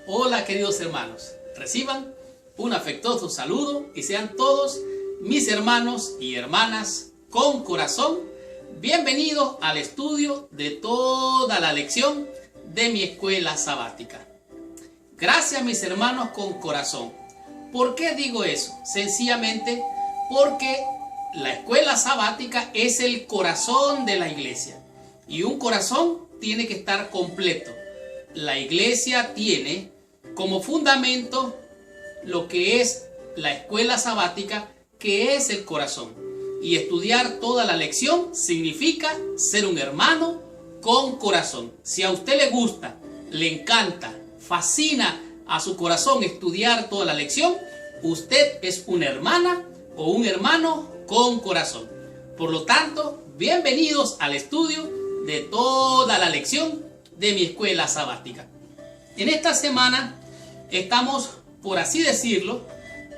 Hola queridos hermanos, reciban un afectuoso saludo y sean todos mis hermanos y hermanas con corazón bienvenidos al estudio de toda la lección de mi escuela sabática. Gracias mis hermanos con corazón. ¿Por qué digo eso? Sencillamente porque la escuela sabática es el corazón de la iglesia y un corazón tiene que estar completo. La iglesia tiene como fundamento lo que es la escuela sabática, que es el corazón. Y estudiar toda la lección significa ser un hermano con corazón. Si a usted le gusta, le encanta, fascina a su corazón estudiar toda la lección, usted es una hermana o un hermano con corazón. Por lo tanto, bienvenidos al estudio de toda la lección de mi escuela sabática. En esta semana estamos, por así decirlo,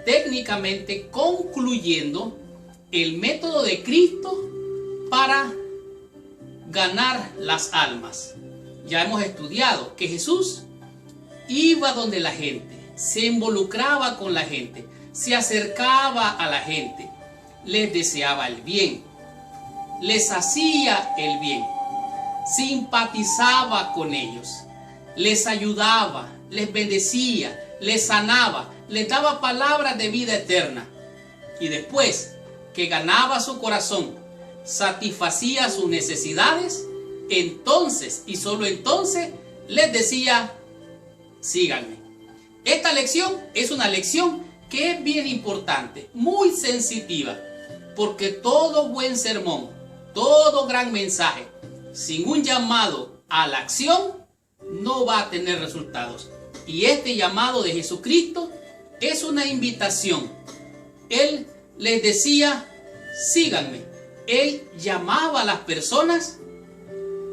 técnicamente concluyendo el método de Cristo para ganar las almas. Ya hemos estudiado que Jesús iba donde la gente, se involucraba con la gente, se acercaba a la gente, les deseaba el bien, les hacía el bien, simpatizaba con ellos, les ayudaba, les bendecía, les sanaba, les daba palabras de vida eterna. Y después que ganaba su corazón, satisfacía sus necesidades, entonces y solo entonces les decía: síganme. Esta lección es una lección que es bien importante, muy sensitiva, porque todo buen sermón, todo gran mensaje, sin un llamado a la acción, no va a tener resultados. Y este llamado de Jesucristo es una invitación. Él les decía: síganme. Él llamaba a las personas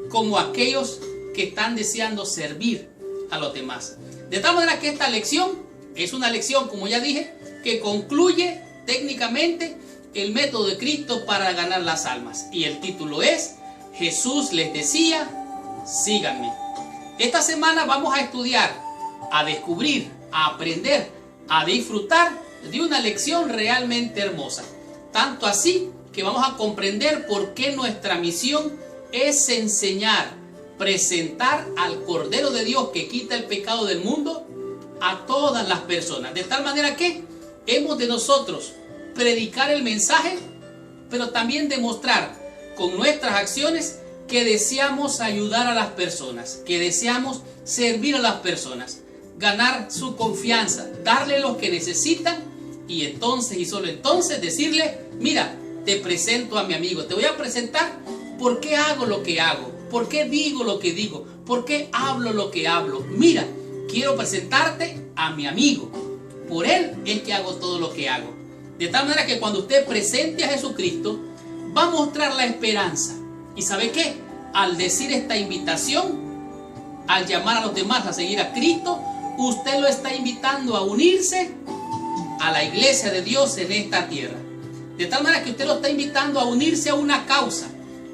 como aquellos que están deseando servir a los demás. De tal manera que esta lección es una lección, como ya dije, que concluye técnicamente el método de Cristo para ganar las almas. Y el título es: Jesús les decía: síganme. Esta semana vamos a estudiar, a descubrir, a aprender, a disfrutar de una lección realmente hermosa. Tanto así que vamos a comprender por qué nuestra misión es enseñar, presentar al Cordero de Dios que quita el pecado del mundo a todas las personas. De tal manera que hemos de nosotros predicar el mensaje, pero también demostrar con nuestras acciones que deseamos ayudar a las personas, que deseamos servir a las personas, ganar su confianza, darle lo que necesitan y entonces y solo entonces decirle: mira, te presento a mi amigo, te voy a presentar por qué hago lo que hago, por qué digo lo que digo, por qué hablo lo que hablo. Mira, quiero presentarte a mi amigo, por él es que hago todo lo que hago. De tal manera que cuando usted presente a Jesucristo, va a mostrar la esperanza. ¿Y sabe qué? Al decir esta invitación, al llamar a los demás a seguir a Cristo, usted lo está invitando a unirse a la iglesia de Dios en esta tierra. De tal manera que usted lo está invitando a unirse a una causa,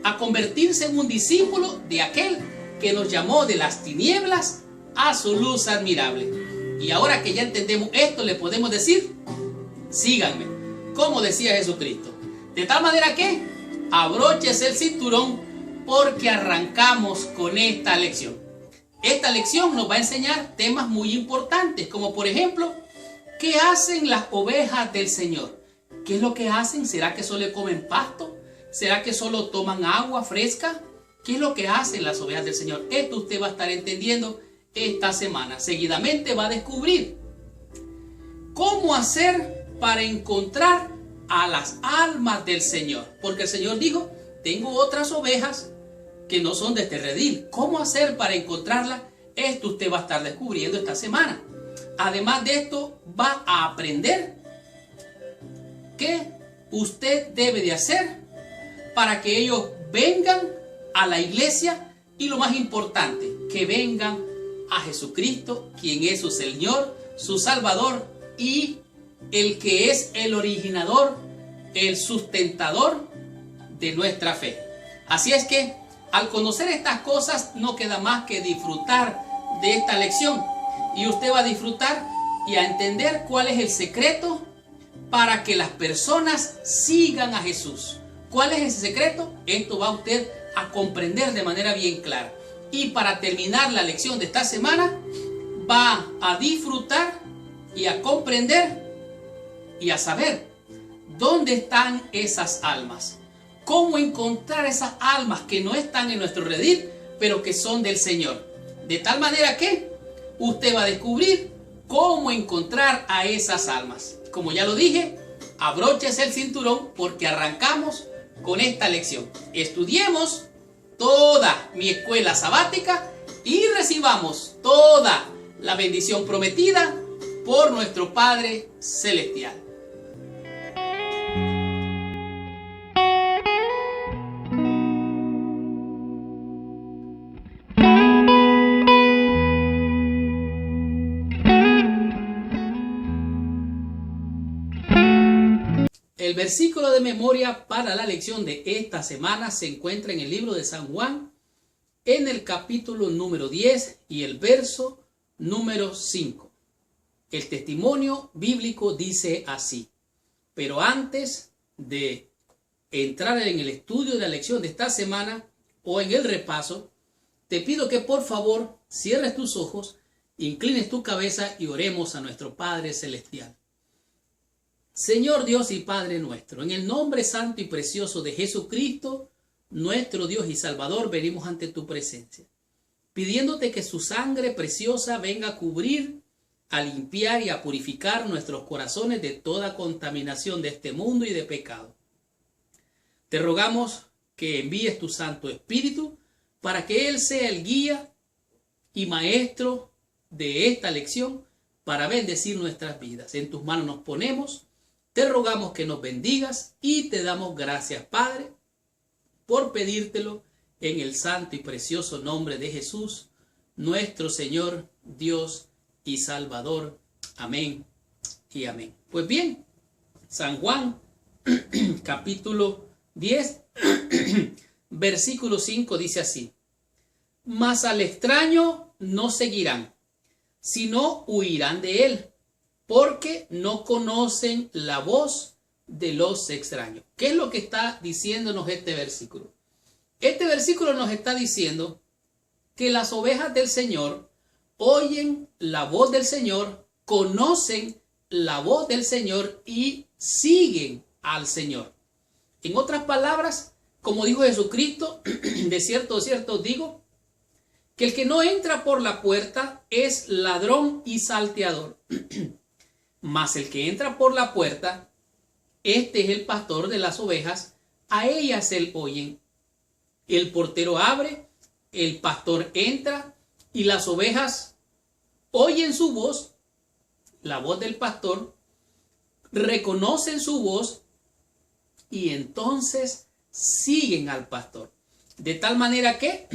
a convertirse en un discípulo de aquel que nos llamó de las tinieblas a su luz admirable. Y ahora que ya entendemos esto, le podemos decir: síganme, como decía Jesucristo. De tal manera que abróchese el cinturón, porque arrancamos con esta lección. Esta lección nos va a enseñar temas muy importantes, como por ejemplo, ¿qué hacen las ovejas del Señor? ¿Qué es lo que hacen? ¿Será que solo comen pasto? ¿Será que solo toman agua fresca? ¿Qué es lo que hacen las ovejas del Señor? Esto usted va a estar entendiendo esta semana. Seguidamente va a descubrir cómo hacer para encontrar a las almas del Señor. Porque el Señor dijo: tengo otras ovejas que no son de este redil. ¿Cómo hacer para encontrarlas? Esto usted va a estar descubriendo esta semana. Además de esto, va a aprender qué usted debe de hacer para que ellos vengan a la iglesia y, lo más importante, que vengan a Jesucristo, quien es su Señor, su Salvador y el que es el originador, el sustentador de nuestra fe. Así es que al conocer estas cosas no queda más que disfrutar de esta lección Y usted va a disfrutar y a entender cuál es el secreto para que las personas sigan a Jesús. ¿Cuál es ese secreto? Esto va usted a comprender de manera bien clara. Y para terminar la lección de esta semana, va a disfrutar y a comprender y a saber dónde están esas almas. Cómo encontrar esas almas que no están en nuestro redil, pero que son del Señor. De tal manera que usted va a descubrir cómo encontrar a esas almas. Como ya lo dije, abróchese el cinturón porque arrancamos con esta lección. Estudiemos toda mi escuela sabática y recibamos toda la bendición prometida por nuestro Padre Celestial. El versículo de memoria para la lección de esta semana se encuentra en el libro de San Juan, en el capítulo número 10 y el verso número 5. El testimonio bíblico dice así: pero antes de entrar en el estudio de la lección de esta semana o en el repaso, te pido que por favor cierres tus ojos, inclines tu cabeza y oremos a nuestro Padre Celestial. Señor Dios y Padre nuestro, en el nombre santo y precioso de Jesucristo, nuestro Dios y Salvador, venimos ante tu presencia, pidiéndote que su sangre preciosa venga a cubrir, a limpiar y a purificar nuestros corazones de toda contaminación de este mundo y de pecado. Te rogamos que envíes tu Santo Espíritu para que Él sea el guía y maestro de esta lección para bendecir nuestras vidas. En tus manos nos ponemos. Te rogamos que nos bendigas y te damos gracias, Padre, por pedírtelo en el santo y precioso nombre de Jesús, nuestro Señor, Dios y Salvador. Amén y amén. Pues bien, San Juan, capítulo 10, versículo 5 dice así: mas al extraño no seguirán, sino huirán de él, porque no conocen la voz de los extraños. ¿Qué es lo que está diciéndonos este versículo? Este versículo nos está diciendo que las ovejas del Señor oyen la voz del Señor, conocen la voz del Señor y siguen al Señor. En otras palabras, como dijo Jesucristo, de cierto digo, que el que no entra por la puerta es ladrón y salteador. Mas el que entra por la puerta, este es el pastor de las ovejas, a ellas él oyen. El portero abre, el pastor entra y las ovejas oyen su voz, la voz del pastor, reconocen su voz y entonces siguen al pastor. De tal manera que,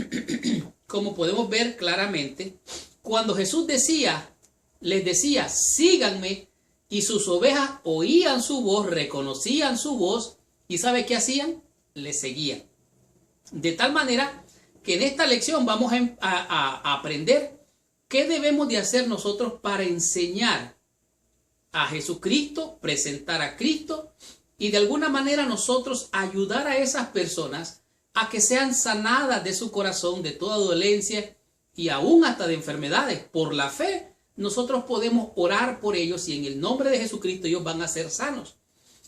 como podemos ver claramente, cuando Jesús les decía, síganme, y sus ovejas oían su voz, reconocían su voz, y ¿sabe qué hacían? Le seguían. De tal manera que en esta lección vamos a aprender qué debemos de hacer nosotros para enseñar a Jesucristo, presentar a Cristo, y de alguna manera nosotros ayudar a esas personas a que sean sanadas de su corazón, de toda dolencia y aún hasta de enfermedades. Por la fe, nosotros podemos orar por ellos y en el nombre de Jesucristo ellos van a ser sanos.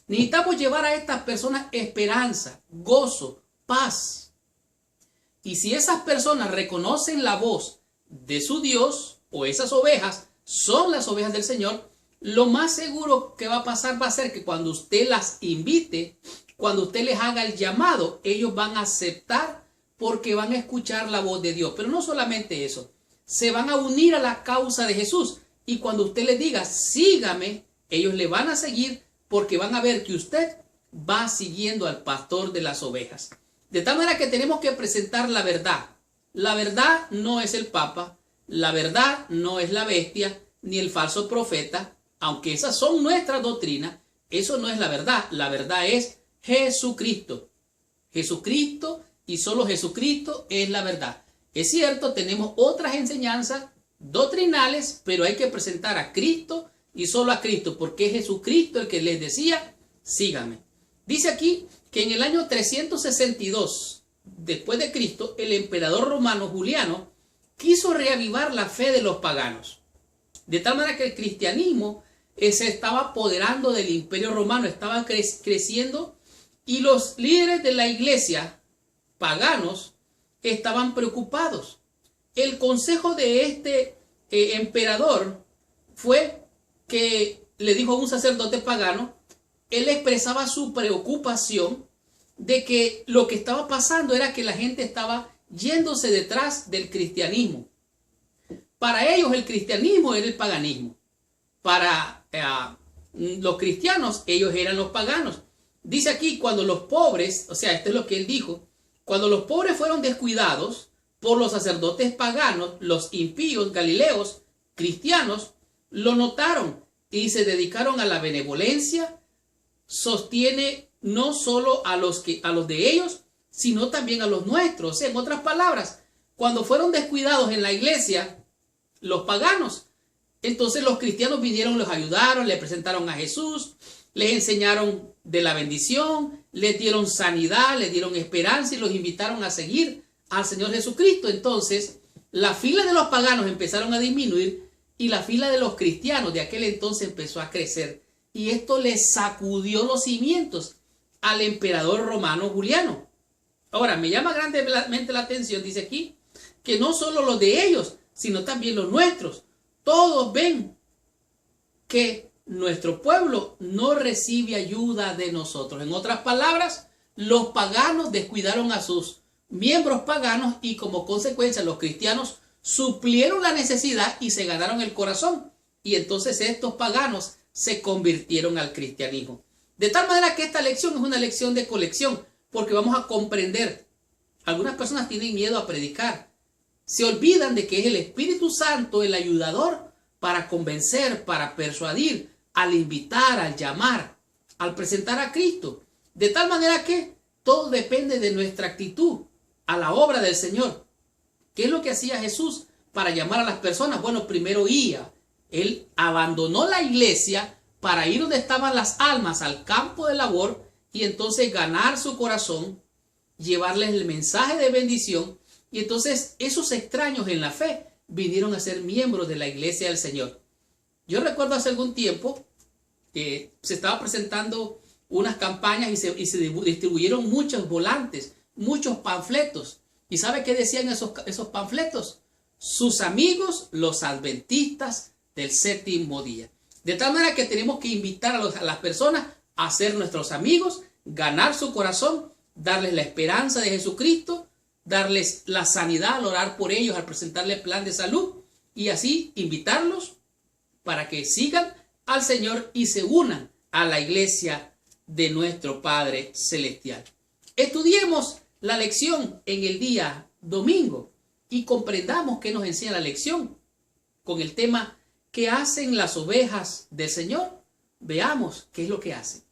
Necesitamos llevar a estas personas esperanza, gozo, paz. Y si esas personas reconocen la voz de su Dios o esas ovejas son las ovejas del Señor, lo más seguro que va a pasar va a ser que cuando usted las invite, cuando usted les haga el llamado, ellos van a aceptar porque van a escuchar la voz de Dios. Pero no solamente eso, se van a unir a la causa de Jesús. Y cuando usted les diga, sígame, ellos le van a seguir porque van a ver que usted va siguiendo al pastor de las ovejas. De tal manera que tenemos que presentar la verdad. La verdad no es el Papa, la verdad no es la bestia, ni el falso profeta, aunque esas son nuestras doctrinas. Eso no es la verdad. La verdad es Jesucristo. Jesucristo y solo Jesucristo es la verdad. Es cierto, tenemos otras enseñanzas doctrinales, pero hay que presentar a Cristo y solo a Cristo, porque es Jesucristo el que les decía, síganme. Dice aquí que en el año 362 después de Cristo, el emperador romano Juliano quiso reavivar la fe de los paganos, de tal manera que el cristianismo se estaba apoderando del imperio romano, estaba creciendo, y los líderes de la iglesia paganos estaban preocupados. El consejo de este emperador fue que le dijo a un sacerdote pagano, él expresaba su preocupación de que lo que estaba pasando era que la gente estaba yéndose detrás del cristianismo. Para ellos el cristianismo era el paganismo. Para los cristianos, ellos eran los paganos. Dice aquí, cuando los pobres, o sea, esto es lo que él dijo, cuando los pobres fueron descuidados por los sacerdotes paganos, los impíos galileos, cristianos, lo notaron y se dedicaron a la benevolencia. Sostiene no solo a los de ellos, sino también a los nuestros. O sea, en otras palabras, cuando fueron descuidados en la iglesia, los paganos, entonces los cristianos vinieron, los ayudaron, le presentaron a Jesús, les enseñaron de la bendición, les dieron sanidad, les dieron esperanza y los invitaron a seguir al Señor Jesucristo. Entonces, la fila de los paganos empezaron a disminuir y la fila de los cristianos de aquel entonces empezó a crecer. Y esto les sacudió los cimientos al emperador romano Juliano. Ahora, me llama grandemente la atención, dice aquí, que no solo los de ellos, sino también los nuestros, todos ven que nuestro pueblo no recibe ayuda de nosotros. En otras palabras, los paganos descuidaron a sus miembros paganos y como consecuencia los cristianos suplieron la necesidad y se ganaron el corazón. Y entonces estos paganos se convirtieron al cristianismo. De tal manera que esta lección es una lección de colección, porque vamos a comprender. Algunas personas tienen miedo a predicar. Se olvidan de que es el Espíritu Santo el ayudador para convencer, para persuadir, al invitar, al llamar, al presentar a Cristo. De tal manera que todo depende de nuestra actitud a la obra del Señor. ¿Qué es lo que hacía Jesús para llamar a las personas? Bueno, primero iba. Él abandonó la iglesia para ir donde estaban las almas, al campo de labor, y entonces ganar su corazón, llevarles el mensaje de bendición. Y entonces esos extraños en la fe vinieron a ser miembros de la iglesia del Señor. Yo recuerdo hace algún tiempo que se estaba presentando unas campañas y se distribuyeron muchos volantes, muchos panfletos. ¿Y sabe qué decían esos panfletos? Sus amigos, los adventistas del séptimo día. De tal manera que tenemos que invitar a las personas a ser nuestros amigos, ganar su corazón, darles la esperanza de Jesucristo, darles la sanidad al orar por ellos, al presentarles plan de salud y así invitarlos para que sigan al Señor y se unan a la iglesia de nuestro Padre Celestial. Estudiemos la lección en el día domingo y comprendamos qué nos enseña la lección con el tema ¿qué hacen las ovejas del Señor? Veamos qué es lo que hacen.